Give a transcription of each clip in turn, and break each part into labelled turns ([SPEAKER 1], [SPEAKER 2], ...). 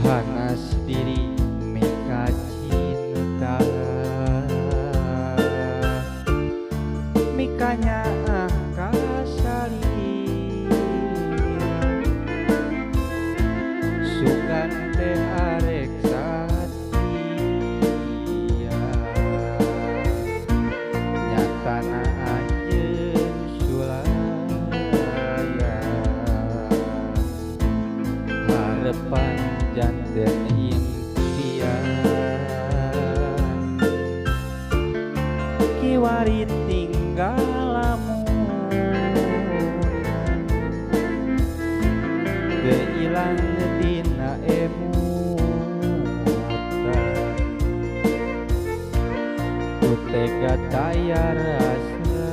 [SPEAKER 1] panas diri mika cinta mikanya kasari sugan teh arek satia nyatana anjeun sulaya harepan janten impian kiwari tinggal lamun teu ilang dina emutan ku tega daya rasa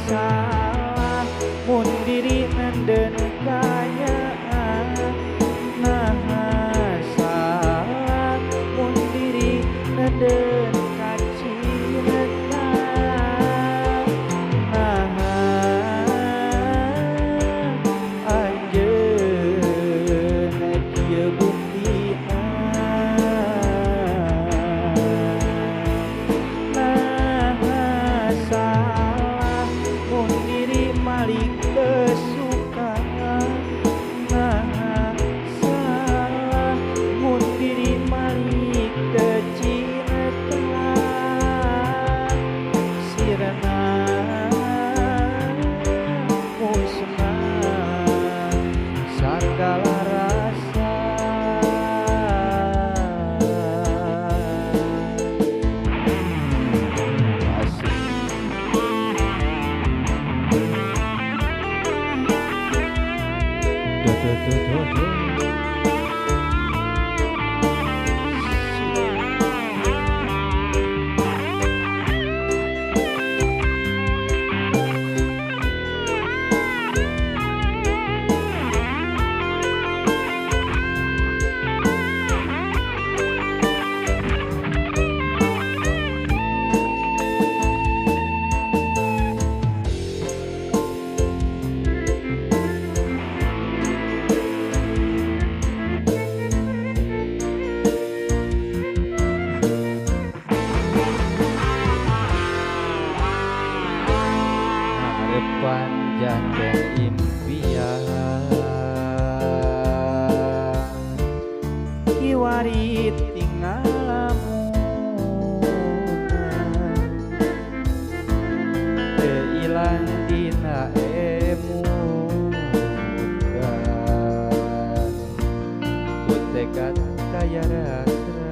[SPEAKER 1] salah mun diri nanden kayaan nah salah mun diri nanden kacinta anjeun kieu buktian salah mun diri malik kesukaan salah mun diri malik kecintaan sirna musnah sagala rasa asik. Do do do do do. Harapan janten impian kiwari tinggal lamunan teu ilang dina emutan ku tega daya rasa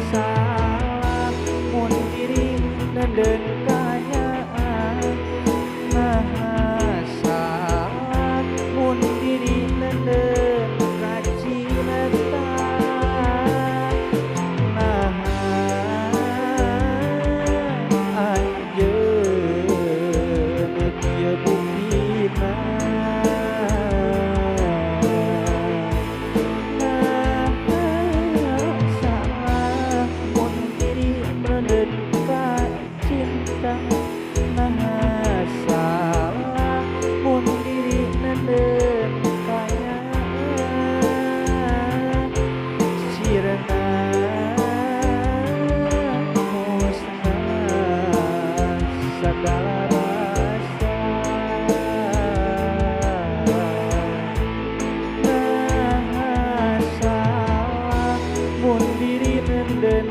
[SPEAKER 1] salah mun diri nanden kayaan salah mun diri nanden kacinta anjeun kieu buktina salah mun diri nanden kayaan sirna musnah sagala rasa salah mun diri nenden